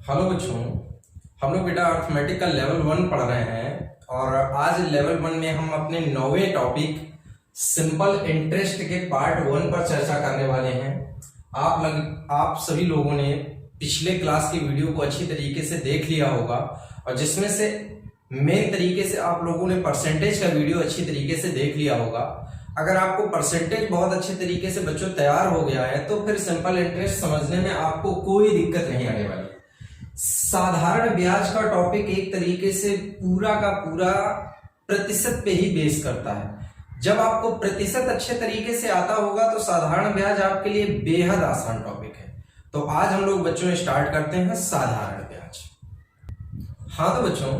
Hello बच्चों, हम लोग बेटा अर्थमेटिक का लेवल 1 पढ़ रहे हैं और आज लेवल 1 में हम अपने 9वें टॉपिक सिंपल इंटरेस्ट के पार्ट 1 पर चर्चा करने वाले हैं। आप सभी लोगों ने पिछले क्लास की वीडियो को अच्छी तरीके से देख लिया होगा और जिसमें से मेन तरीके से आप लोगों ने परसेंटेज का वीडियो अच्छी तरीके से देख लिया होगा। अगर आपको परसेंटेज बहुत अच्छे तरीके से बच्चों तैयार हो गया है तो फिर सिंपल इंटरेस्ट समझने में आपको कोई दिक्कत नहीं आने वाली। साधारण ब्याज का टॉपिक एक तरीके से पूरा का पूरा प्रतिशत पे ही बेस करता है। जब आपको प्रतिशत अच्छे तरीके से आता होगा तो साधारण ब्याज आपके लिए बेहद आसान टॉपिक है। तो आज हम लोग बच्चों स्टार्ट करते हैं साधारण ब्याज। हाँ तो बच्चों,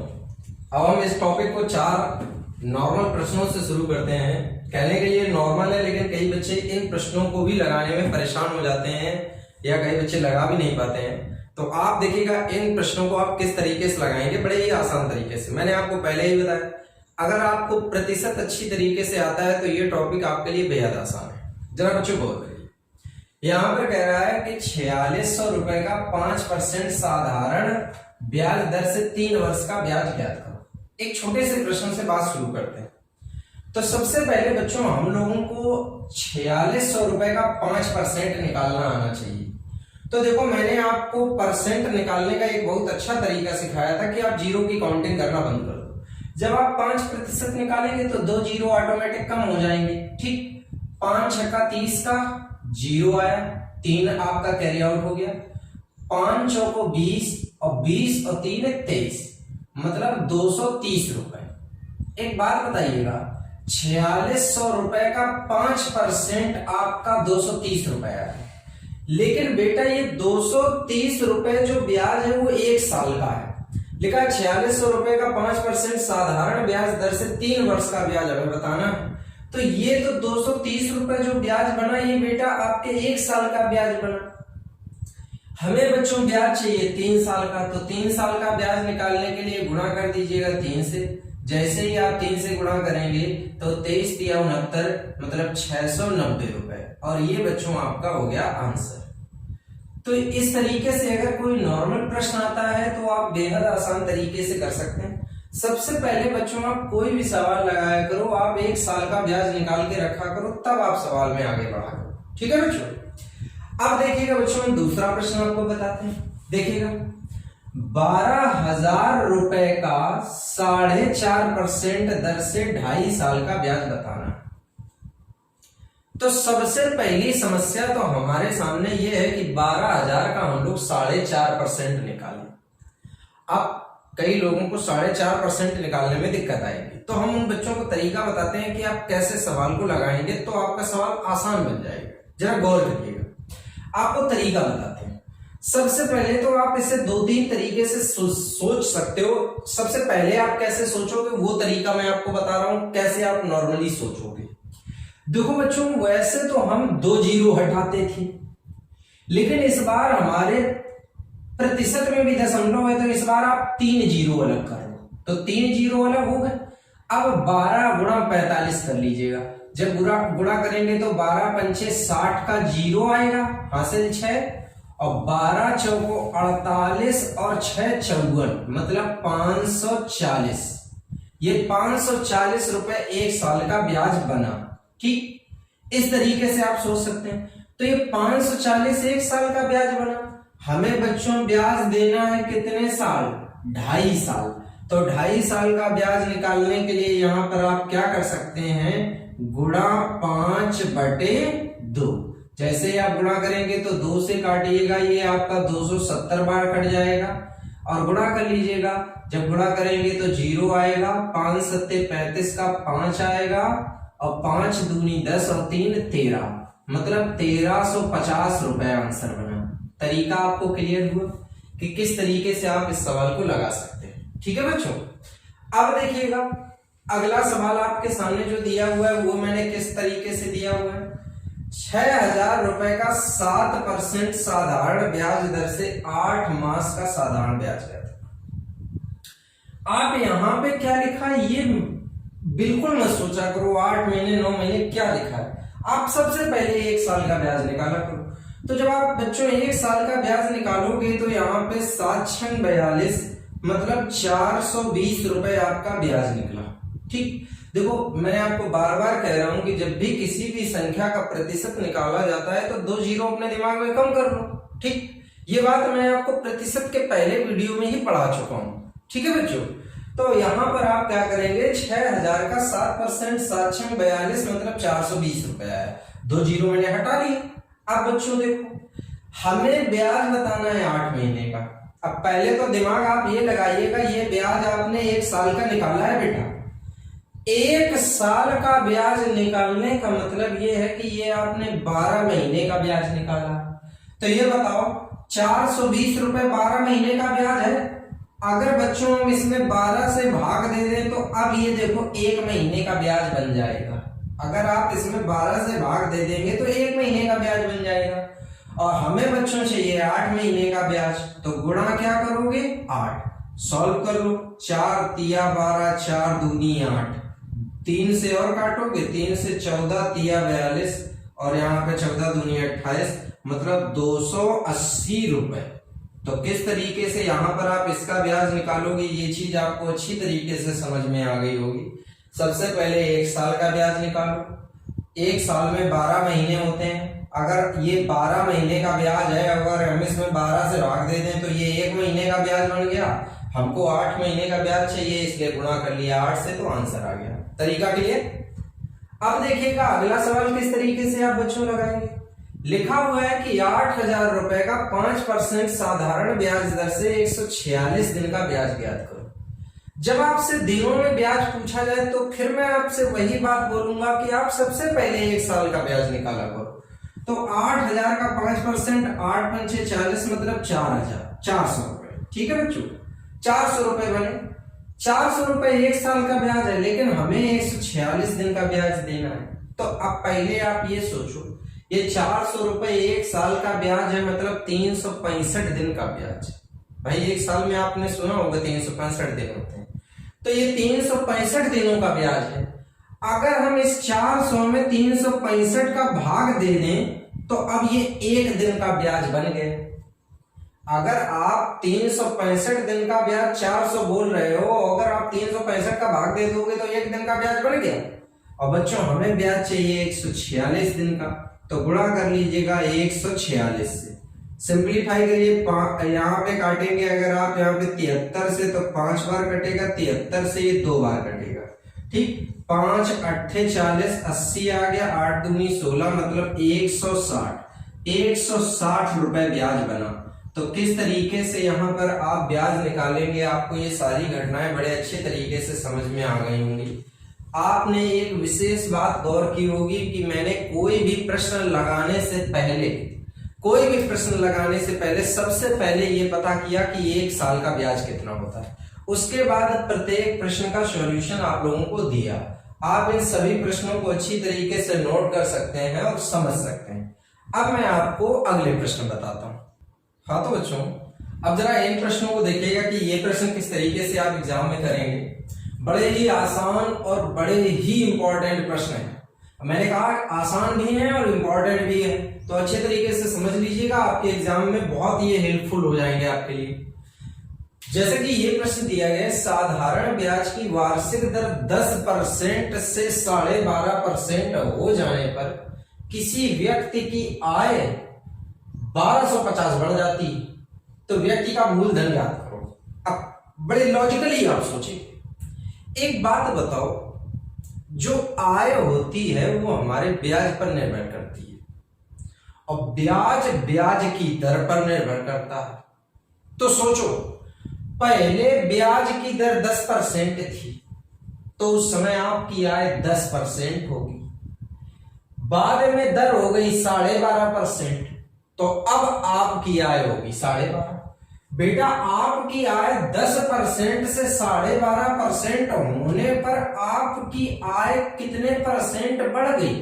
अब हम इस टॉपिक को 4 नॉर्मल प्रश्नों से शुरू करते हैं। कहने के लिए नॉर्मल है, लेकिन कई बच्चे इन प्रश्नों को भी लगाने में परेशान हो जाते हैं या कई बच्चे लगा भी नहीं पाते हैं। तो आप देखिएगा इन प्रश्नों को आप किस तरीके से लगाएंगे, बड़े ही आसान तरीके से। मैंने आपको पहले ही बताया, अगर आपको प्रतिशत अच्छी तरीके से आता है तो ये टॉपिक आपके लिए बेहद आसान है। जरा बच्चों गौर करिए, यहाँ पर कह रहा है कि 4600 रुपए का 5% साधारण ब्याज दर से 3 वर्ष का ब्याज ज्ञात करो। एक छोटे से प्रश्न से बात शुरू करते हैं। तो सबसे पहले बच्चों हम लोगों को 4600 रुपए का 5% निकालना आना चाहिए। तो देखो, मैंने आपको परसेंट निकालने का एक बहुत अच्छा तरीका सिखाया था कि आप जीरो की काउंटिंग करना बंद कर दो। जब आप 5% निकालेंगे तो 2 जीरो ऑटोमेटिक कम हो जाएंगे। ठीक, 5 छक्का 30 का जीरो आया, 3 आपका कैरी आउट हो गया, 5 चौको 20 और 20 और 3 है 23, मतलब 230 रुपए। एक बात बताइएगा, 4600 रुपए का 5% आपका 230 रुपए आया, लेकिन बेटा ये 230 रुपए जो ब्याज है वो 1 साल का है। लिखा 4600 रुपए का 5% साधारण ब्याज दर से 3 वर्ष का ब्याज हमें बताना है। तो ये तो 230 रुपए जो ब्याज बना ये बेटा आपके 1 साल का ब्याज बना। हमें बच्चों ब्याज चाहिए 3 साल का, तो 3 साल का ब्याज निकालने के लिए गुणा कर दीजिएगा 3 से। जैसे ही आप 3 से गुणा करेंगे तो 23 तिया 69, मतलब 690 रुपए, और ये बच्चों आपका हो गया आंसर। तो इस तरीके से अगर कोई नॉर्मल प्रश्न आता है तो आप बेहद आसान तरीके से कर सकते हैं। सबसे पहले बच्चों आप कोई भी सवाल लगाया करो, आप 1 साल का ब्याज निकाल के रखा करो, तब आप सवाल में आगे बढ़ा करो। ठीक है बच्चों। अब देखिएगा बच्चों, दूसरा प्रश्न आपको बताते हैं। देखिएगा, 12,000 रुपए का 4.5% दर से 2.5 साल का ब्याज बताना। तो सबसे पहली समस्या तो हमारे सामने ये है कि 12,000 का हम लोग 4.5% निकालें। अब कई लोगों को 4.5% निकालने में दिक्कत आएगी, तो हम उन बच्चों को तरीका बताते हैं कि आप कैसे सवाल को लगाएंगे तो आपका सवाल आसान बन जाएगा। जरा गौर करिएगा, आपको तरीका बताते हैं। सबसे पहले तो आप इसे 2-3 तरीके से सोच सकते हो। सबसे पहले आप कैसे सोचोगे वो तरीका मैं आपको बता रहा हूं, कैसे आप नॉर्मली सोचोगे। देखो बच्चों, वैसे तो हम 2 जीरो हटाते थे, लेकिन इस बार हमारे प्रतिशत में भी दशमलव है, तो इस बार आप 3 जीरो अलग कर लो, तो 3 जीरो अलग हो गए। अब 12 गुणा 45 कर लीजिएगा। जब गुणा करेंगे तो 12 पंचे 60 का जीरो आएगा, हासिल 6, और 12 चौको 48 और 6 54, मतलब 540। ये 540 रुपए 1 साल का ब्याज बना। ठीक, इस तरीके से आप सोच सकते हैं। तो ये 540 1 साल का ब्याज बना। हमें बच्चों ब्याज देना है कितने साल? 2.5 साल। तो 2.5 साल का ब्याज निकालने के लिए यहां पर आप क्या कर सकते हैं? गुणा 5/2। जैसे ही आप गुणा करेंगे तो 2 से काटिएगा, ये आपका 270 बार कट जाएगा, और गुणा कर लीजिएगा। जब गुणा करेंगे तो जीरो आएगा, 5 सत्ते 35 का 5 आएगा, और 5 दूनी 10 और 3 13, मतलब 1350 रुपए आंसर बना। तरीका आपको क्लियर हुआ कि किस तरीके से आप इस सवाल को लगा सकते हैं। ठीक है बच्चों। अब देखिएगा, अगला सवाल आपके सामने जो दिया हुआ है वो मैंने किस तरीके से दिया हुआ है। 6,000 रुपए का 7% साधारण ब्याज दर से 8 मास का साधारण ब्याज है। आप यहां पे क्या लिखा है ये बिल्कुल मत सोचा करो, 8 महीने 9 महीने क्या लिखा है। आप सबसे पहले 1 साल का ब्याज निकाला करो। तो जब आप बच्चों 1 साल का ब्याज निकालोगे तो यहाँ पे 7×42 मतलब 420 रुपए आपका ब्याज निकला। ठीक, देखो मैं आपको बार बार कह रहा हूं कि जब भी किसी भी संख्या का प्रतिशत निकाला जाता है तो 2 जीरो अपने दिमाग में कम कर लो। ठीक, ये बात मैं आपको प्रतिशत के पहले वीडियो में ही पढ़ा चुका हूं। ठीक है बच्चों, तो यहां पर आप क्या करेंगे, 6000 का 7% 7×42 मतलब 420 रुपए है। 2 जीरो मैंने हटा लिए। अब बच्चों देखो, हमें ब्याज बताना है 8 महीने का। अब पहले तो दिमाग आप ये लगाइएगा, ये ब्याज आपने 1 साल का निकाला है बेटा। 1 साल का ब्याज निकालने का मतलब ये है कि ये आपने 12 महीने का ब्याज निकाला। तो ये बताओ 420 रुपए 12 महीने का ब्याज है। अगर बच्चों हम इसमें 12 से भाग दे दें तो अब ये देखो 1 महीने का ब्याज बन जाएगा। अगर आप इसमें 12 से भाग दे देंगे तो 1 महीने का ब्याज बन जाएगा। और हमें बच्चों चाहिए 8 महीने का ब्याज, तो गुणा क्या करोगे, 8। सॉल्व कर लो, 4 तिया 12, 4 दूनी 8, 3 से और काटोगे, 3 से 14 तिया 42 और यहाँ पे 14 दूनी 28 मतलब 280 रुपए। तो किस तरीके से यहाँ पर आप इसका ब्याज निकालोगे, ये चीज आपको अच्छी तरीके से समझ में आ गई होगी। सबसे पहले 1 साल का ब्याज निकालो। 1 साल में 12 महीने होते हैं। अगर ये 12 महीने का ब्याज है, अगर हम इसमें 12 से भाग दे दें तो ये 1 महीने का ब्याज बन गया। हमको 8 महीने का ब्याज चाहिए, इसलिए गुणा कर लिया 8 से, तो आंसर आ गया। तरीका क्लियर। अब देखिएगा अगला सवाल किस तरीके से आप बच्चों लगाएंगे। लिखा हुआ है कि 8000 रुपए का 5% साधारण ब्याज दर से 146 दिन का ब्याज ज्ञात करो। जब आपसे दिनों में ब्याज पूछा जाए तो फिर मैं आपसे वही बात बोलूंगा कि आप सबसे पहले 1 साल का ब्याज निकाला करो। तो 8000 का 5%, 8 पंचे 40 मतलब 400 रुपए। ठीक है बच्चों, 400 रुपए बने। 400 रुपए 1 साल का ब्याज है, लेकिन हमें 146 दिन का ब्याज देना है। तो अब पहले आप ये सोचो, ये 400 रुपए 1 साल का ब्याज है मतलब 365 दिन का ब्याज। भाई 1 साल में आपने सुना होगा 365 दिन होते हैं, तो ये 365 दिनों का ब्याज है। अगर हम इस 400 में 365 का भाग दे दें तो अब ये 1 दिन का ब्याज बन गया। अगर आप 365 दिन का ब्याज 400 बोल रहे हो, अगर आप 365 का भाग दे दोगे तो 1 दिन का ब्याज बन गया। और बच्चों हमें ब्याज चाहिए 146 दिन का, तो गुणा कर लीजिएगा 146 से। सिंप्लीफाई करिए, यहाँ पे काटेंगे अगर आप यहाँ पे 73 से तो 5 बार कटेगा, 73 से ये 2 बार कटेगा। ठीक, 5 8 40, 80 आ गया, 8 दूनी 16 मतलब 160 रुपए ब्याज बना। तो किस तरीके से यहाँ पर आप ब्याज निकालेंगे, आपको ये सारी घटनाएं बड़े अच्छे तरीके से समझ में आ गई होंगी। आपने एक विशेष बात गौर की होगी कि मैंने कोई भी प्रश्न लगाने से पहले सबसे पहले ये पता किया कि 1 साल का ब्याज कितना होता है। उसके बाद प्रत्येक प्रश्न का सॉल्यूशन आप लोगों को दिया। आप इन सभी प्रश्नों को अच्छी तरीके से नोट कर सकते हैं और समझ सकते हैं। अब मैं आपको अगले प्रश्न बताता हूं। हाँ तो बच्चों, अब जरा इन प्रश्नों को देखिएगा कि ये प्रश्न किस तरीके से आप एग्जाम में करेंगे। बड़े ही आसान और बड़े ही इंपॉर्टेंट प्रश्न है। मैंने कहा आसान भी है और इंपॉर्टेंट भी है, तो अच्छे तरीके से समझ लीजिएगा, आपके एग्जाम में बहुत ये हेल्पफुल हो जाएंगे आपके लिए। जैसे कि ये प्रश्न दिया गया है, साधारण ब्याज की वार्षिक दर 10% से 12.5% हो जाने पर किसी व्यक्ति की आय 1250 बढ़ जाती, तो व्यक्ति का मूलधन ज्ञात करो। अब बड़े लॉजिकली आप सोचिए, एक बात बताओ, जो आय होती है वो हमारे ब्याज पर निर्भर करती है और ब्याज की दर पर निर्भर करता है। तो सोचो, पहले ब्याज की दर 10% थी तो उस समय आपकी आय 10% होगी। बाद में दर हो गई 12.5%, तो अब आपकी आय होगी 12.5%। बेटा आपकी आय 10% से 12.5% होने पर आपकी आय कितने परसेंट बढ़ गई?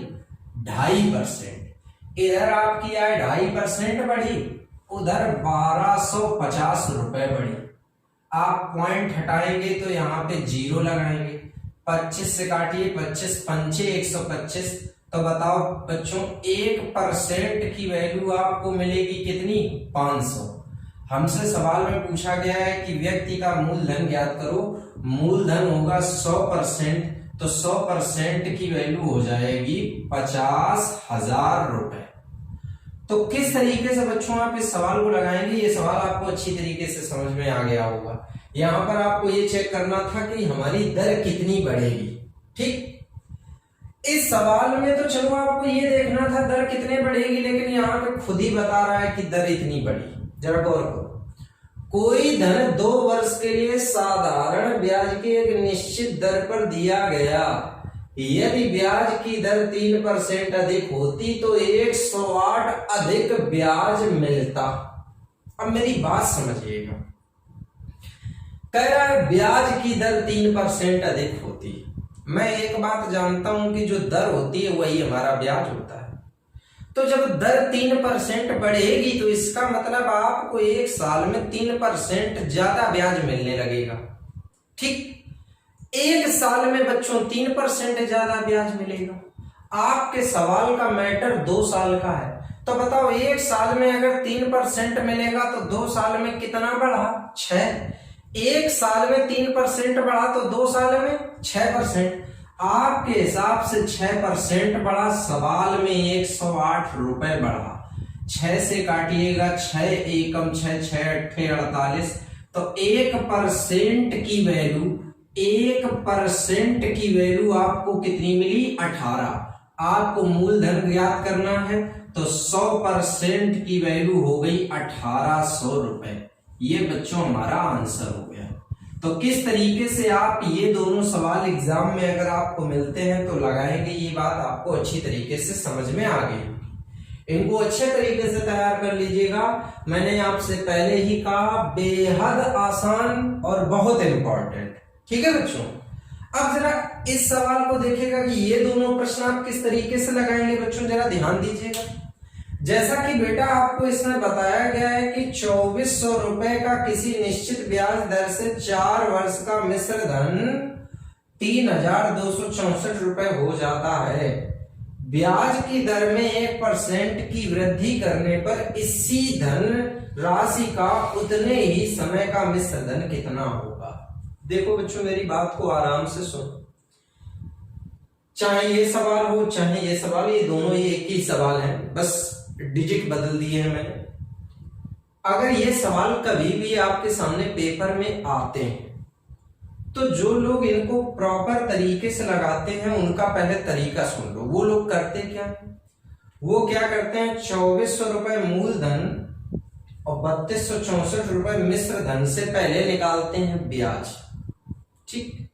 2.5%। इधर आपकी आय 2.5% बढ़ी, उधर 1250 रुपए बढ़ी। आप पॉइंट हटाएंगे तो यहाँ पे 0 लगाएंगे, 25 से काटिए, 25 पंचे 125, तो बताओ बच्चों 1% की वैल्यू आपको मिलेगी कितनी? 500। हमसे सवाल में पूछा गया है कि व्यक्ति का मूलधन ज्ञात करो। मूलधन होगा 100%, तो 100% की वैल्यू हो जाएगी 50,000 रुपए। तो किस तरीके से बच्चों आप इस सवाल को लगाएंगे, ये सवाल आपको अच्छी तरीके से समझ में आ गया होगा। यहां पर आपको ये चेक करना था कि हमारी दर कितनी बढ़ेगी। ठीक, इस सवाल में तो चलो आपको ये देखना था दर कितने बढ़ेगी, लेकिन यहाँ पे खुद ही बता रहा है कि दर इतनी बढ़ी। जरा गौर करो, कोई धन 2 वर्ष के लिए साधारण ब्याज की एक निश्चित दर पर दिया गया। यदि ब्याज की दर 3% अधिक होती तो 108 अधिक ब्याज मिलता। अब मेरी बात समझिएगा, कह रहा है ब्याज की दर 3% अधिक होती। मैं एक बात जानता हूं कि जो दर होती है वही हमारा ब्याज होता है। तो जब दर 3% बढ़ेगी तो इसका मतलब आपको एक साल में 3% ज्यादा ब्याज मिलने लगेगा। ठीक, एक साल में बच्चों 3% ज्यादा ब्याज मिलेगा। आपके सवाल का मैटर 2 साल का है, तो बताओ एक साल में अगर 3% मिलेगा तो 2 साल में कितना बढ़ा? 6। एक साल में 3% बढ़ा तो 2 साल में 6%। आपके हिसाब से 6% बढ़ा, सवाल में 108 रुपए बढ़ा। 6 से काटिएगा, 6 एकम 6, 6 अट्ठे 48। तो 1% की वैल्यू, 1% की वैल्यू आपको कितनी मिली? 18। आपको मूलधन ज्ञात करना है तो 100% की वैल्यू हो गई 1800 रुपए। ये बच्चों हमारा आंसर हो गया। तो किस तरीके से आप ये दोनों सवाल एग्जाम में अगर आपको मिलते हैं तो लगाएंगे, ये बात आपको अच्छी तरीके से समझ में आ गई। इनको अच्छे तरीके से तैयार कर लीजिएगा। मैंने आपसे पहले ही कहा बेहद आसान और बहुत इंपॉर्टेंट। ठीक है बच्चों, अब जरा इस सवाल को देखिएगा कि ये दोनों प्रश्न आप किस तरीके से लगाएंगे। बच्चों जरा ध्यान दीजिएगा, जैसा कि बेटा आपको इसमें बताया गया है कि 2400 रुपए का किसी निश्चित ब्याज दर से 4 वर्ष का मिश्र धन 3264 रुपए हो जाता है। ब्याज की दर में 1% की वृद्धि करने पर इसी धन राशि का उतने ही समय का मिश्र धन कितना होगा। देखो बच्चों मेरी बात को आराम से सुनो, चाहे ये सवाल हो चाहे ये सवाल, ये दोनों ही एक ही सवाल है, बस डिजिट बदल दिए हैं मैंने। अगर ये सवाल कभी भी आपके सामने पेपर में आते हैं तो जो लोग इनको प्रॉपर तरीके से लगाते हैं उनका पहले तरीका सुन लो। वो लोग करते क्या, वो क्या करते हैं, 2400 रुपए मूलधन और 3264 रुपए मिश्र धन से पहले निकालते हैं ब्याज। ठीक,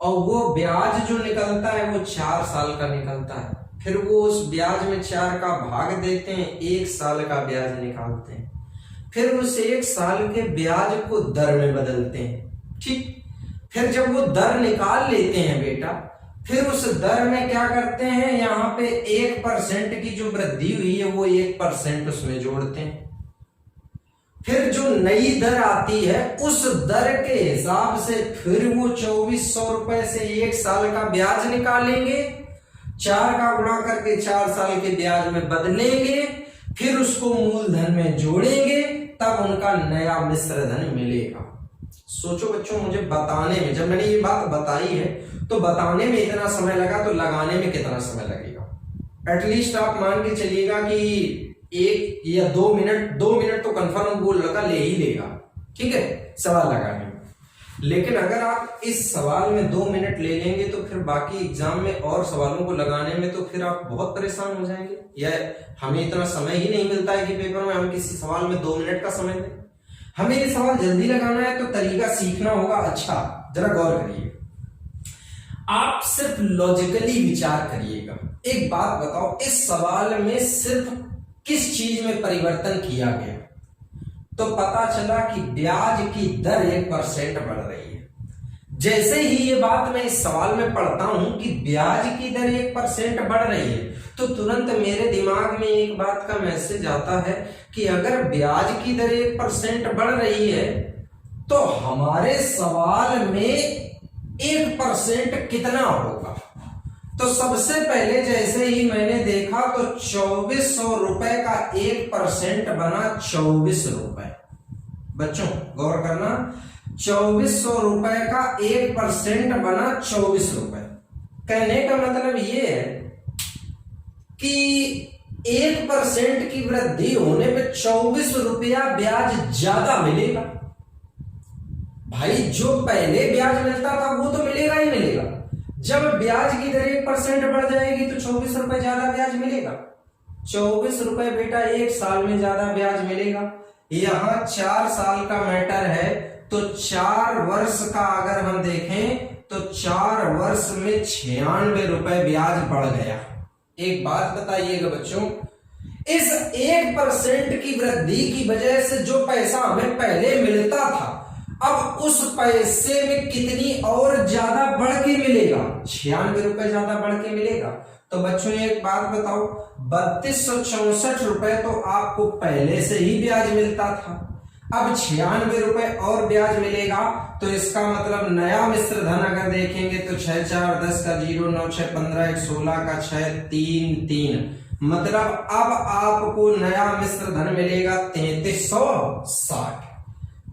और वो ब्याज जो निकलता है वो 4 साल का निकलता है। फिर वो उस ब्याज में 4 का भाग देते हैं, 1 साल का ब्याज निकालते हैं। फिर उस 1 साल के ब्याज को दर में बदलते हैं। ठीक, फिर जब वो दर निकाल लेते हैं बेटा, फिर उस दर में क्या करते हैं, यहाँ पे 1% की जो वृद्धि हुई है वो 1% उसमें जोड़ते हैं। फिर जो नई दर आती है उस दर के हिसाब से फिर वो 2400 रुपए से 1 साल का ब्याज निकालेंगे, 4 का गुणा करके 4 साल के ब्याज में बदलेंगे, फिर उसको मूलधन में जोड़ेंगे, तब उनका नया मिश्र धन मिलेगा। सोचो बच्चों, मुझे बताने में, जब मैंने ये बात बताई है तो बताने में इतना समय लगा, तो लगाने में कितना समय लगेगा। एटलीस्ट आप मान के चलिएगा कि 1 या 2 मिनट तो कंफर्म वो लड़का ले ही लेगा। ठीक है, सवाल लगाने में। लेकिन अगर आप इस सवाल में 2 मिनट ले लेंगे तो फिर बाकी एग्जाम में और सवालों को लगाने में तो फिर आप बहुत परेशान हो जाएंगे, या हमें इतना समय ही नहीं मिलता है कि पेपर में हम किसी सवाल में 2 मिनट का समय दें। हमें ये सवाल जल्दी लगाना है तो तरीका सीखना होगा। अच्छा जरा गौर करिए, आप सिर्फ लॉजिकली विचार करिएगा। एक बात बताओ, इस सवाल में सिर्फ किस चीज में परिवर्तन किया गया? तो पता चला कि ब्याज की दर 1% बढ़ रही है। जैसे ही ये बात मैं इस सवाल में पढ़ता हूं कि ब्याज की दर 1% बढ़ रही है, तो तुरंत मेरे दिमाग में एक बात का मैसेज आता है कि अगर ब्याज की दर 1% बढ़ रही है तो हमारे सवाल में 1% कितना होगा। तो सबसे पहले जैसे ही मैंने देखा तो 2400 रुपए का 1% बना 24 रुपए। बच्चों गौर करना, 2400 रुपए का 1% बना 24 रुपए। कहने का मतलब ये है कि 1% की वृद्धि होने पे 24 रुपया ब्याज ज्यादा मिलेगा। भाई जो पहले ब्याज मिलता था वो तो मिलेगा ही मिलेगा। जब ब्याज की दर 1% बढ़ जाएगी तो 24 रुपए ज्यादा ब्याज मिलेगा। 24 रुपए बेटा 1 साल में ज्यादा ब्याज मिलेगा। यहां 4 साल का मैटर है तो 4 वर्ष का अगर हम देखें तो 4 वर्ष में 96 रुपए ब्याज बढ़ गया। एक बात बताइएगा बच्चों, इस 1% की वृद्धि की वजह से जो पैसा हमें पहले मिलता था अब उस पैसे में कितनी और ज्यादा बढ़ के मिलेगा, 96 रुपए ज्यादा बढ़ के मिलेगा। तो बच्चों एक बात बताओ, 3264 रुपए तो आपको पहले से ही ब्याज मिलता था, अब 96 रुपए और ब्याज मिलेगा। तो इसका मतलब नया मिश्र धन अगर देखेंगे तो 6 4 10 का 0 9 6 15 1 16 का 6 3 3, मतलब अब आपको नया मिश्र धन मिलेगा 3360।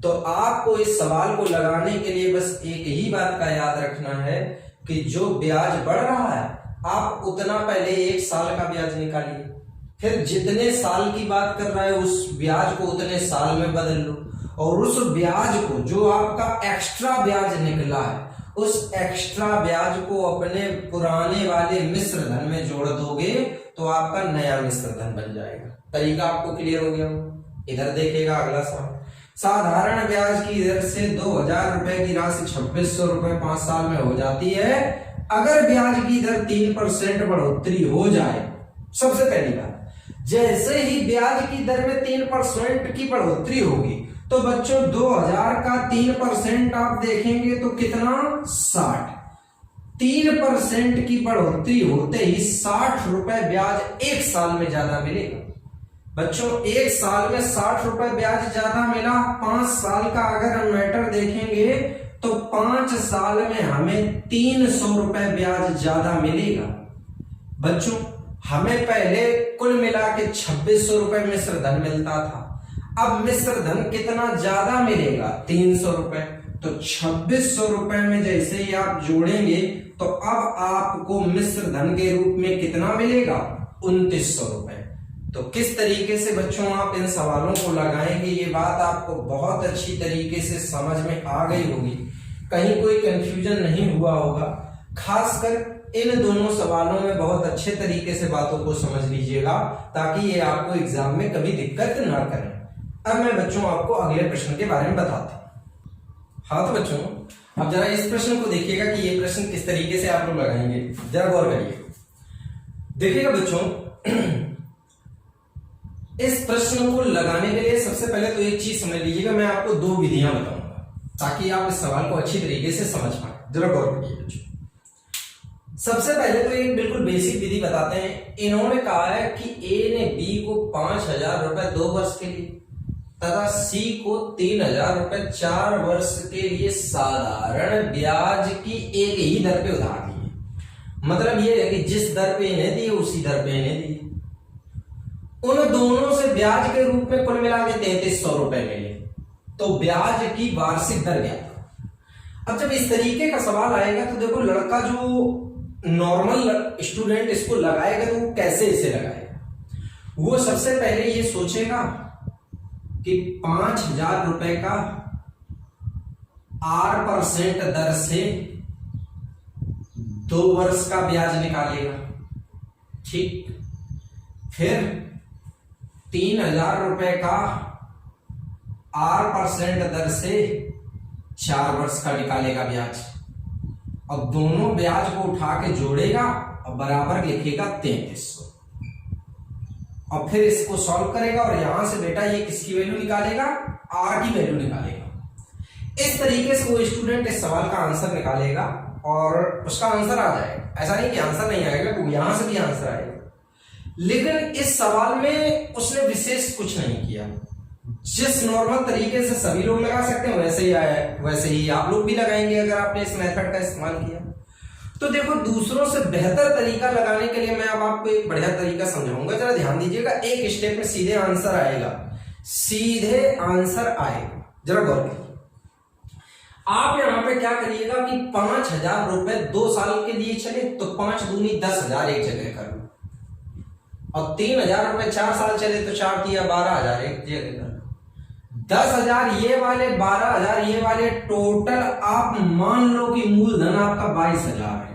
तो आपको इस सवाल को लगाने के लिए बस एक ही बात का याद रखना है कि जो ब्याज बढ़ रहा है आप उतना पहले 1 साल का ब्याज निकालिए, फिर जितने साल की बात कर रहा है उस ब्याज को उतने साल में बदल लो, और उस ब्याज को जो आपका एक्स्ट्रा ब्याज निकला है उस एक्स्ट्रा ब्याज को अपने पुराने वाले मिश्र धन में जोड़ दोगे तो आपका नया मिश्र धन बन जाएगा। तरीका आपको क्लियर हो गया। इधर देखिएगा अगला सवाल, साधारण ब्याज की दर से 2000 रुपए की राशि 2600 रुपए 5 साल में हो जाती है अगर ब्याज की दर 3% बढ़ोतरी हो जाए। सबसे पहली बात, जैसे ही ब्याज की दर में 3% की बढ़ोतरी होगी तो बच्चों 2000 का 3% आप देखेंगे तो कितना, 60। 3% की बढ़ोतरी होते ही 60 रुपए ब्याज 1 साल में ज्यादा मिलेगा। बच्चों 1 साल में 60 रुपए ब्याज ज्यादा मिला। 5 साल का अगर हम मैटर देखेंगे तो 5 साल में हमें 300 रुपए ब्याज ज्यादा मिलेगा। बच्चों हमें पहले कुल मिला के 2600 रुपए मिश्र धन मिलता था, अब मिश्र धन कितना ज्यादा मिलेगा, 300 रुपए। तो 2600 रुपए में जैसे ही आप जोड़ेंगे तो अब आपको मिश्र धन के रूप में कितना मिलेगा, 2900 रुपए। तो किस तरीके से बच्चों आप इन सवालों को लगाएंगे ये बात आपको बहुत अच्छी तरीके से समझ में आ गई होगी, कहीं कोई कंफ्यूजन नहीं हुआ होगा। खासकर इन दोनों सवालों में बहुत अच्छे तरीके से बातों को समझ लीजिएगा ताकि ये आपको एग्जाम में कभी दिक्कत ना करें। अब मैं बच्चों आपको अगले प्रश्न के बारे में बताता हूं। हाँ तो बच्चों अब जरा इस प्रश्न को देखिएगा कि ये प्रश्न किस तरीके से आप लोग लगाएंगे, जरा गौर करिए। देखिएगा बच्चों इस प्रश्न को लगाने के लिए सबसे पहले तो एक चीज समझ लीजिएगा, मैं आपको 2 विधियां बताऊंगा ताकि आप इस सवाल को अच्छी तरीके से समझ पाए। जरा गौर करिए बच्चों। सबसे पहले तो एक बिल्कुल बेसिक विधि बताते हैं। इन्होंने कहा है कि ए ने बी को 5000 रुपए 2 वर्ष के लिए तथा सी को 3000 रुपए 4 वर्ष के लिए साधारण ब्याज की एक ही दर पे उधार दिए। मतलब ये है कि जिस दर पे इन्हें दिए उसी दर पे इन्हें दिए। उन दोनों से ब्याज के रूप में कुल मिला के 3300 रुपए मिले, तो ब्याज की वार्षिक दर क्या था। अब जब इस तरीके का सवाल आएगा तो देखो लड़का जो नॉर्मल स्टूडेंट इसको लगाएगा तो वो कैसे इसे लगाएगा, वो सबसे पहले ये सोचेगा कि 5000 रुपए का 8% दर से 2 वर्ष का ब्याज निकालेगा, ठीक। फिर 3000 रुपए का 8% दर से 4 वर्ष का निकालेगा ब्याज। अब दोनों ब्याज को उठा के जोड़ेगा और बराबर लिखेगा 3300 और फिर इसको सॉल्व करेगा और यहां से बेटा ये किसकी वैल्यू निकालेगा, आर की वैल्यू निकालेगा। इस तरीके से वो स्टूडेंट इस सवाल का आंसर निकालेगा और उसका आंसर आ जाएगा। ऐसा नहीं कि आंसर नहीं आएगा, वो यहां से भी आंसर आएगा। लेकिन इस सवाल में उसने विशेष कुछ नहीं किया। जिस नॉर्मल तरीके से सभी लोग लगा सकते हैं वैसे ही आया है, वैसे ही आप लोग भी लगाएंगे अगर आपने इस मेथड का इस्तेमाल किया। तो देखो दूसरों से बेहतर तरीका लगाने के लिए मैं अब आपको एक बढ़िया तरीका समझाऊंगा, जरा ध्यान दीजिएगा। एक स्टेप में सीधे आंसर आएगा, सीधे आंसर आएगा, जरा गौर करिए। आप यहां पे क्या करिएगा कि 5,000 रुपए 2 साल के लिए चले तो 5 दूनी 10,000 एक जगह कर लो, और 3,000 रुपए 4 साल चले तो 4 तिया 12,000 एक जगह कर लो। 10,000 ये वाले, 12,000 ये वाले, टोटल आप मान लो कि मूलधन आपका 22,000 है।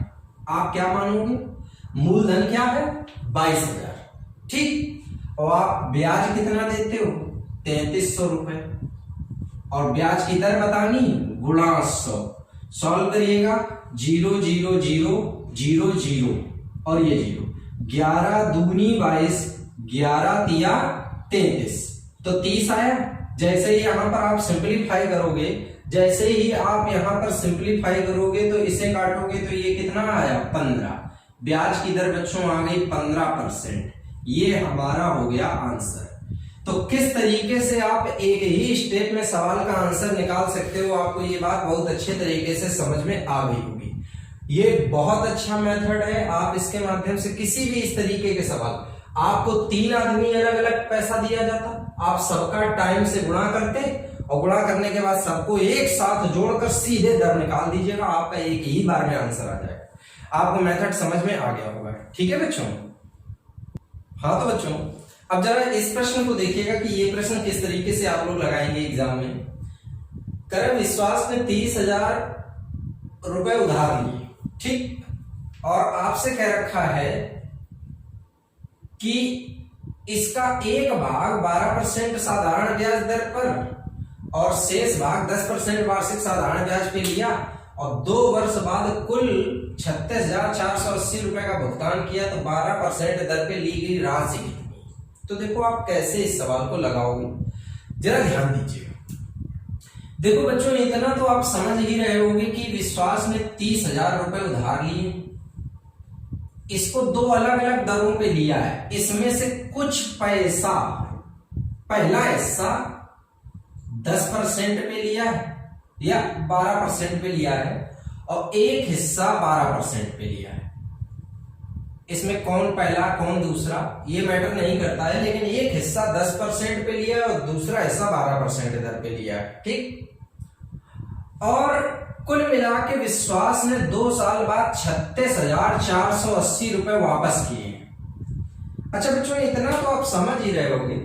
आप क्या मानोगे? मूलधन क्या है? 22,000, ठीक। और आप ब्याज कितना देते हो? 3,300 रुपए, और ब्याज की दर बतानी गुणा 100। सॉल्व करिएगा, 0 0 0 0 0 और ये 0, 11 दूनी 22, 11 तिया 33, तो 30 आया। जैसे ही यहां पर आप सिंपलीफाई करोगे, जैसे ही आप यहां पर सिंपलीफाई करोगे तो इसे काटोगे तो ये कितना आया? 15। ब्याज की दर बच्चों आ गई 15%। ये हमारा हो गया आंसर। तो किस तरीके से आप एक ही स्टेप में सवाल का आंसर निकाल सकते हो, आपको ये बात बहुत अच्छे तरीके से समझ में आ गई होगी। ये बहुत अच्छा मेथड है। आप इसके माध्यम से किसी भी इस तरीके के सवाल, आपको 3 आदमी अलग अलग पैसा दिया जाता, आप सबका टाइम से गुणा करते, और गुणा करने के बाद सबको एक साथ जोड़कर सीधे दर निकाल दीजिएगा, आपका एक ही बार में आंसर आ जाएगा। आपको मेथड समझ में आ गया होगा, ठीक है बच्चों? हाँ तो बच्चों अब जरा इस प्रश्न को देखिएगा कि ये प्रश्न किस तरीके से आप लोग लगाएंगे एग्जाम में। करण विश्वास ने 30,000 रुपए उधार लिए, ठीक, और आपसे कह रखा है कि इसका एक भाग 12% साधारण ब्याज दर पर और शेष भाग 10% वार्षिक साधारण ब्याज पे लिया, और 2 वर्ष बाद कुल 36,480 रुपए का भुगतान किया, तो 12% दर पे ली गई राशि कितनी? तो देखो आप कैसे इस सवाल को लगाओगे, जरा ध्यान दीजिएगा। देखो बच्चों इतना तो आप समझ ही रहे होंगे कि विश्वास ने 30,000 रुपए उधार लिए, इसको 2 अलग अलग दरों पे लिया है। इसमें से कुछ पैसा, पहला हिस्सा 10% पे लिया है या 12% पे लिया है, और एक हिस्सा 12% पे लिया है। इसमें कौन पहला कौन दूसरा ये मैटर नहीं करता है, लेकिन एक हिस्सा 10% पे लिया और दूसरा हिस्सा 12% दर पे लिया है, ठीक। और कुल मिला के विश्वास ने 2 साल बाद 36,480 रुपए वापस किए। अच्छा बच्चों इतना तो आप समझ ही रहे होंगे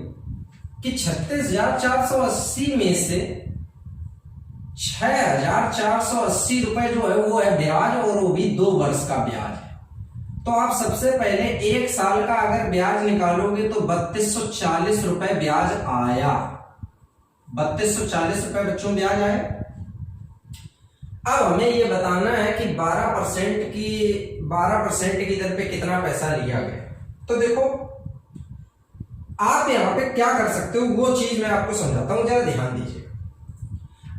कि 36,480 में से 6,480 रुपए जो है वो है ब्याज, और वो भी 2 वर्ष का ब्याज है। तो आप सबसे पहले 1 साल का अगर ब्याज निकालोगे तो 3240 रुपए ब्याज आया। 3240 रुपए बच्चों ब्याज आया। अब हमें ये बताना है कि 12% की दर पे कितना पैसा लिया गया। तो देखो आप यहां पे क्या कर सकते हो वो चीज मैं आपको समझाता हूं, जरा ध्यान दीजिए।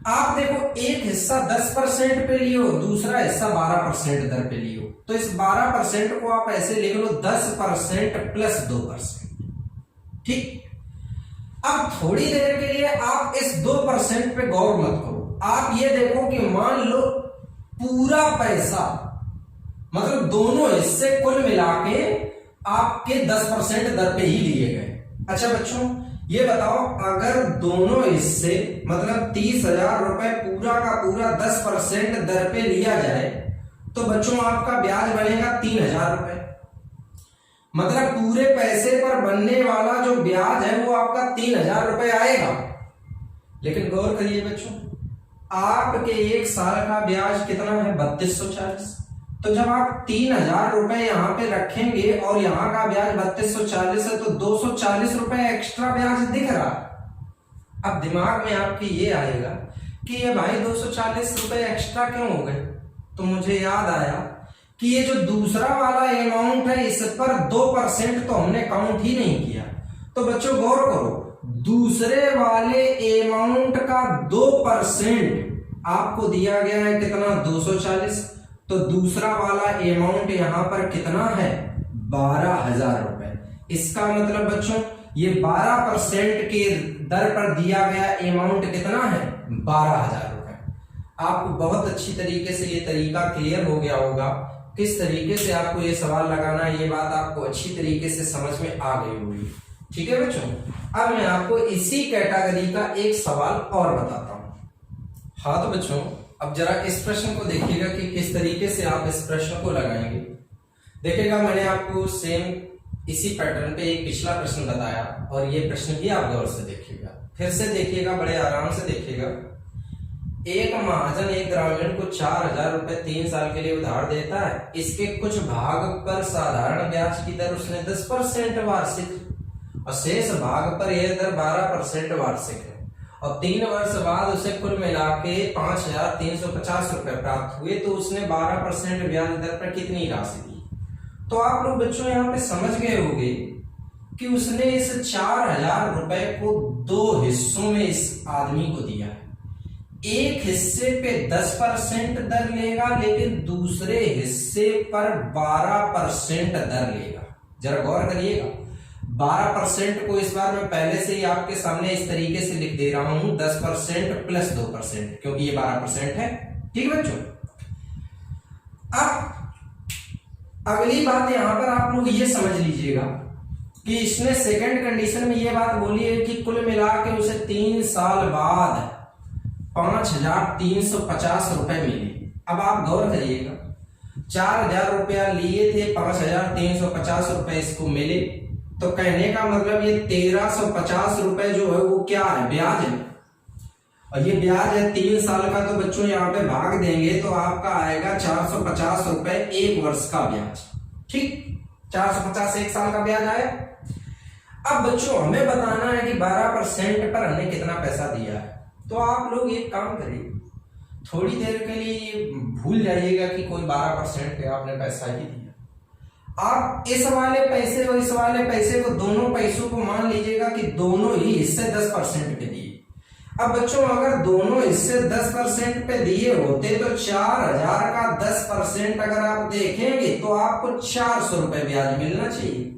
आप देखो एक हिस्सा 10% पे लियो, दूसरा हिस्सा 12% दर पे लियो, तो इस 12% को आप ऐसे लिख लो 10% प्लस 2%, ठीक। अब थोड़ी देर के लिए आप इस 2% पे गौर मत करो। आप ये देखो कि मान लो पूरा पैसा, मतलब दोनों हिस्से कुल मिला के आपके 10% दर पे ही लिए गए। अच्छा बच्चों ये बताओ अगर दोनों हिस्से मतलब 30,000 रुपए पूरा का पूरा 10% दर पे लिया जाए तो बच्चों आपका ब्याज बनेगा 3,000 रुपए। मतलब पूरे पैसे पर बनने वाला जो ब्याज है वो आपका 3,000 रुपए आएगा। लेकिन गौर करिए बच्चों आपके 1 साल का ब्याज कितना है 3240। तो जब आप 3,000 रुपए यहां पे रखेंगे और यहां का ब्याज 3240 है तो 240 रुपए एक्स्ट्रा ब्याज दिख रहा। अब दिमाग में आपके ये आएगा कि ये भाई 240 रुपए एक्स्ट्रा क्यों हो गए। तो मुझे याद आया कि ये जो दूसरा वाला अमाउंट है इस पर 2% तो हमने काउंट ही नहीं किया। तो बच्चों गौर करो दूसरे वाले अमाउंट का 2% आपको दिया गया है कितना 240। तो दूसरा वाला अमाउंट यहां पर कितना है 12,000 रुपए। इसका मतलब बच्चों ये 12% के दर पर दिया गया अमाउंट कितना है 12,000 रुपए। आपको बहुत अच्छी तरीके से ये तरीका क्लियर हो गया होगा किस तरीके से आपको ये सवाल लगाना है, ये बात आपको अच्छी तरीके से समझ में आ गई होगी। ठीक है बच्चों, अब मैं आपको इसी कैटेगरी का एक सवाल और बताता हूं। हाँ तो बच्चों, अब जरा इस प्रश्न को देखिएगा कि किस तरीके से आप इस प्रश्न को लगाएंगे। देखिएगा, मैंने आपको सेम इसी पैटर्न पे एक पिछला प्रश्न बताया और ये प्रश्न भी आप गौर से देखिएगा, फिर से देखिएगा, बड़े आराम से देखिएगा। एक महाजन एक ग्रामीण को 4,000 रुपए 3 साल के लिए उधार देता है। इसके कुछ भाग पर साधारण ब्याज की दर उसने 10% वार्षिक और शेष भाग पर यह दर 12% वार्षिक है और 3 वर्ष बाद उसे कुल मिला के 5,350 रुपए प्राप्त हुए, तो उसने 12% ब्याज दर पर कितनी राशि दी। तो आप लोग बच्चों यहाँ पे समझ गए होंगे कि उसने इस 4,000 रुपए को 2 हिस्सों में इस आदमी को दिया है। एक हिस्से पे 10% दर लेगा, लेकिन दूसरे हिस्से पर 12% दर लेगा। जरा गौर करिएगा, 12% को इस बार मैं पहले से ही आपके सामने इस तरीके से लिख दे रहा हूं, 10% प्लस 2%, क्योंकि ये 12% है। ठीक है बच्चों, अब अगली बात यहां पर आप लोग ये समझ लीजिएगा कि इसने सेकंड कंडीशन में ये बात बोली है कि कुल मिला के उसे 3 साल बाद 5,350 रुपए मिले। अब आप गौर करिएगा, 4,000 रुपया लिए थे, 5,350 रुपए इसको मिले, तो कहने का मतलब ये 1,350 रुपए जो है वो क्या है, ब्याज है। और ये ब्याज है 3 साल का, तो बच्चों यहाँ पे भाग देंगे तो आपका आएगा 450 रुपए 1 वर्ष का ब्याज। ठीक, 450 1 साल का ब्याज आया। अब बच्चों हमें बताना है कि 12% पर हमने कितना पैसा दिया है। तो आप लोग एक काम करिए, थोड़ी देर के लिए भूल जाइएगा कि कोई 12% के आपने पैसा ही दिया। आप इस वाले पैसे और इस वाले पैसे को, दोनों पैसों को मान लीजिएगा कि दोनों ही हिस्से 10% पे दिए। अब बच्चों अगर दोनों हिस्से 10% पे दिए होते तो 4,000 का 10% अगर आप देखेंगे तो आपको 400 रुपए ब्याज मिलना चाहिए।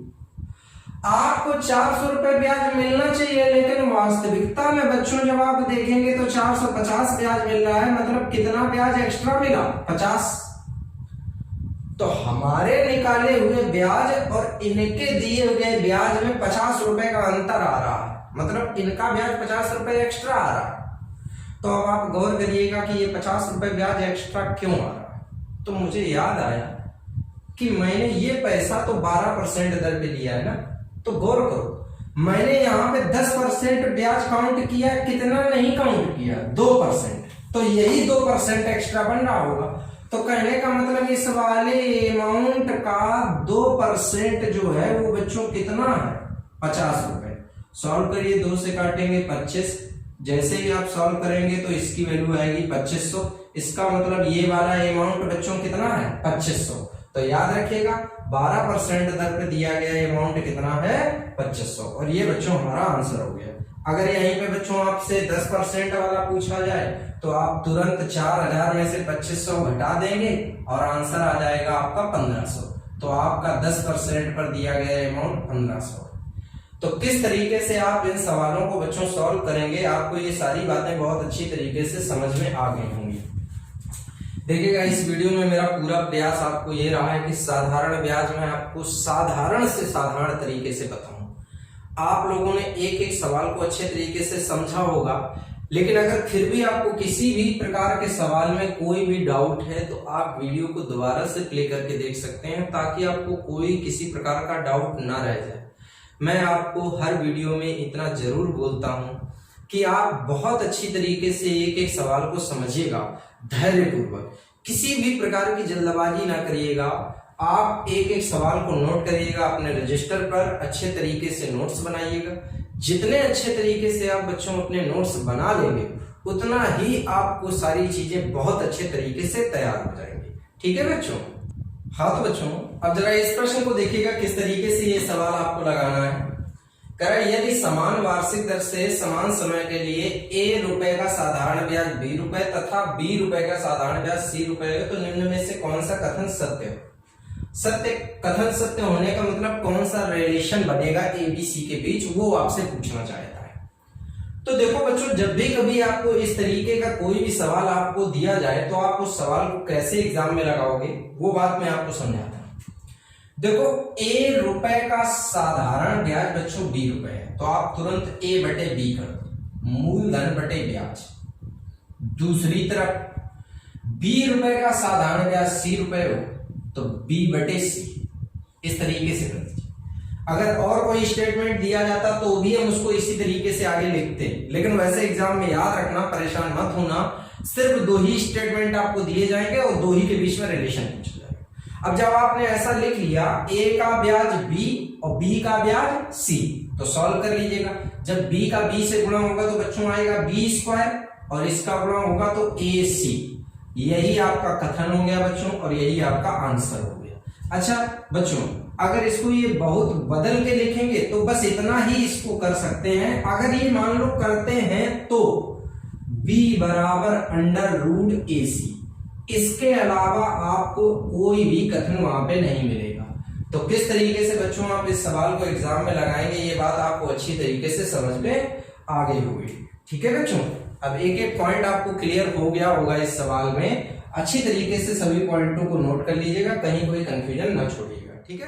आपको 400 रुपए ब्याज मिलना चाहिए, लेकिन वास्तविकता में बच्चों जब आप देखेंगे तो 450 ब्याज मिल रहा है। मतलब कितना ब्याज एक्स्ट्रा मिला, 50। तो हमारे निकाले हुए ब्याज और इनके दिए हुए ब्याज में 50 रुपए का अंतर आ रहा है, मतलब इनका ब्याज 50 रुपए एक्स्ट्रा आ रहा है। तो अब आप गौर करिएगा कि ये 50 रुपए ब्याज एक्स्ट्रा क्यों आ रहा है। तो मुझे याद आया कि मैंने ये पैसा तो 12% दर पे लिया है ना, तो गौर करो, मैंने यहाँ पे 10% ब्याज काउंट किया, कितना नहीं काउंट किया, 2%। तो यही 2% एक्स्ट्रा बन रहा होगा। तो कहने का मतलब इस वाले अमाउंट का 2% जो है वो बच्चों कितना है, 50 रुपए। सॉल्व करिए, 2 से काटेंगे 25, जैसे ही आप सॉल्व करेंगे तो इसकी वैल्यू आएगी 2500। इसका मतलब ये वाला अमाउंट बच्चों कितना है, 2500। तो याद रखिएगा 12% दर पे दिया गया अमाउंट कितना है, 2500। और ये बच्चों हमारा आंसर हो गया। अगर यहीं पे बच्चों आपसे 10% वाला पूछा जाए तो आप तुरंत 4,000 में से 2500 घटा देंगे और आंसर आ जाएगा आपका 1500। तो आपका 10% पर दिया गया अमाउंट 1500। तो किस तरीके से आप इन सवालों को बच्चों सॉल्व करेंगे, आपको ये सारी बातें बहुत अच्छी तरीके से समझ में आ गई होंगी। देखिएगा, इस वीडियो में मेरा पूरा प्रयास आपको ये रहा है कि साधारण ब्याज में आपको साधारण से साधारण तरीके से बताऊं। आप लोगों ने एक एक सवाल को अच्छे तरीके से समझा होगा, लेकिन अगर फिर भी आपको किसी भी प्रकार के सवाल में कोई भी डाउट है तो आप वीडियो को दोबारा से प्ले करके देख सकते हैं, ताकि आपको कोई किसी प्रकार का डाउट ना रह जाए। मैं आपको हर वीडियो में इतना जरूर बोलता हूं कि आप बहुत अच्छी तरीके से एक एक सवाल को समझिएगा, धैर्यपूर्वक, किसी भी प्रकार की जल्दबाजी ना करिएगा। आप एक एक सवाल को नोट करिएगा अपने रजिस्टर पर, अच्छे तरीके से नोट्स बनाइएगा। जितने अच्छे तरीके से आप बच्चों अपने नोट्स बना लेंगे उतना ही आपको सारी चीजें बहुत अच्छे तरीके से तैयार हो जाएंगी। ठीक है बच्चों? हाँ तो बच्चों, अब जरा इस प्रश्न को देखिएगा किस तरीके से ये सवाल आपको लगाना है। कह रहा है यदि समान वार्षिक दर से समान समय के लिए A रुपए का साधारण ब्याज B रुपए तथा B रुपए का साधारण ब्याज C रुपए है, तो निम्न में से कौन सा कथन सत्य है? कथन सत्य होने का मतलब कौन सा रिलेशन बनेगा ABC के बीच, वो आपसे पूछना चाहता है। तो देखो बच्चों, जब भी कभी आपको इस तरीके का कोई भी सवाल आपको दिया जाए तो आप उस सवाल को कैसे एग्जाम में लगाओगे वो बात मैं आपको समझाता हूं। देखो, ए रुपए का साधारण ब्याज बच्चों बी रुपए है, तो आप तुरंत ए बटे बी कर दो, मूलधन बटे ब्याज। दूसरी तरफ बी रुपए का साधारण ब्याज सी रुपए हो तो बी बटे सी, इस तरीके से कर दीजिए। अगर और कोई स्टेटमेंट दिया जाता तो भी हम उसको इसी तरीके से आगे लिखते, लेकिन वैसे एग्जाम में याद रखना, परेशान मत होना, सिर्फ 2 ही स्टेटमेंट आपको दिए जाएंगे और 2 ही के बीच में रिलेशन पूछा जाएगा। अब जब आपने ऐसा लिख लिया, ए का ब्याज बी और बी का ब्याज सी, तो सॉल्व कर लीजिएगा। जब बी का बी से गुणा होगा तो बच्चों आएगा बी स्क्वायर और इसका गुणा होगा तो ए सी। यही आपका कथन हो गया बच्चों और यही आपका आंसर हो गया। अच्छा बच्चों, अगर इसको ये बहुत बदल के लिखेंगे तो बस इतना ही इसको कर सकते हैं। अगर ये मान लो करते हैं तो b बराबर अंडर रूट ए सी, इसके अलावा आपको कोई भी कथन वहां पे नहीं मिलेगा। तो किस तरीके से बच्चों आप इस सवाल को एग्जाम में लगाएंगे, ये बात आपको अच्छी तरीके से समझ में आ गई होगी। ठीक है बच्चों, अब एक एक पॉइंट आपको क्लियर हो गया होगा इस सवाल में। अच्छी तरीके से सभी पॉइंटों को नोट कर लीजिएगा, कहीं कोई कंफ्यूजन न छोड़िएगा। ठीक है।